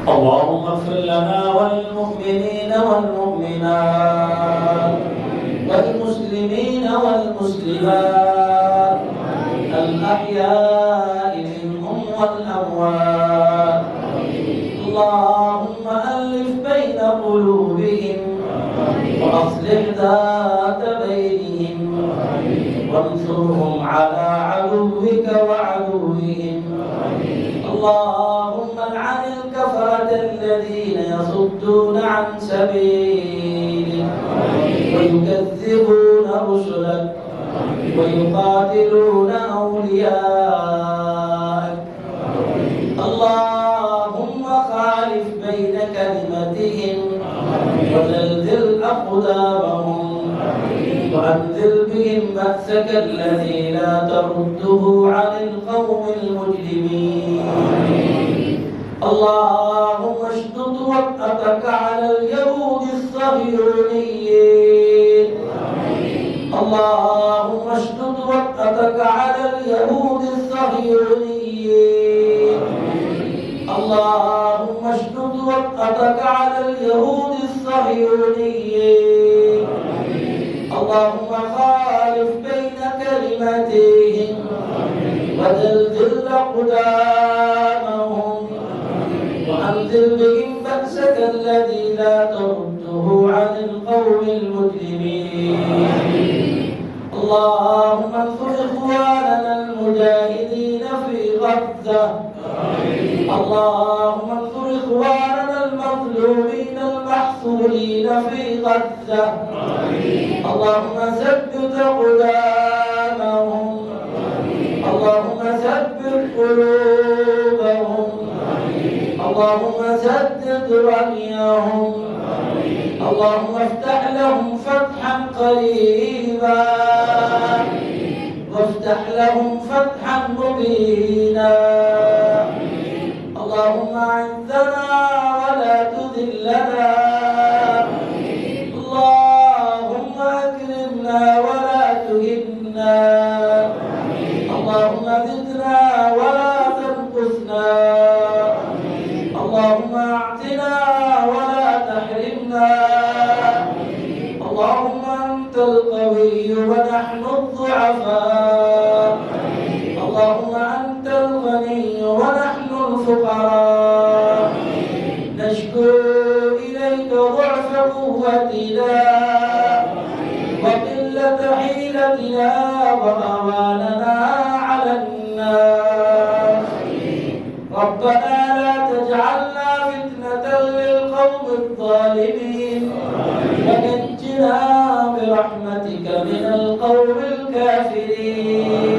اللهم اغفر لنا وللمؤمنين والمؤمنات والمسلمين والمسلمات الأحياء منهم والأموات. اللهم ألف بين قلوبهم وأصلح ذات بينهم وانصرهم على عدوك وعدوهم. اللهم العن الكفرة الذين يصدون عن سبيلك ويكذبون رسلك ويقاتلون أولياءك. اللهم خالف بين كلمتهم وزلزل أقدامهم وأنزل بهم بأسك الذي لا ترده عن القوم المجرمين. اللهم اشدد وطأتك على اليهود الصهيونيين. اللهم اشدد وطأتك على اليهود الصهيونيين. اللهم اشدد وطأتك على اليهود الصهيونيين. اللهم خالف بين كلمتهم وزلزل أقدامهم وأنزل بهم بأسك الذي لا ترده عن القوم المجرمين. اللهم انصر إخواننا المجاهدين في غزة. اللهم انصر إخواننا المظلومين المحصورين في غزة. اللهم ثبت أقدامهم. اللهم ثبت قلوبهم. اللهم سدد رميهم. اللهم افتح لهم فتحا قريبا وافتح لهم فتحا مبينا. اللهم أعزنا ولا تذلنا. اللهم أكرمنا ولا تهنا. اللهم زدنا ولا تنقصنا. اللهم أعطنا ولا تحرمنا. اللهم أنت القوي ونحن الضعفاء. اللهم أنت الغني ونحن الفقراء. نشكو إليك ضعف قوتنا وقلة حيلتنا وأماننا على الناس. ربنا لا تجعلنا فتنة للقوم الظالمين ونجنا برحمتك من القوم الكافرين.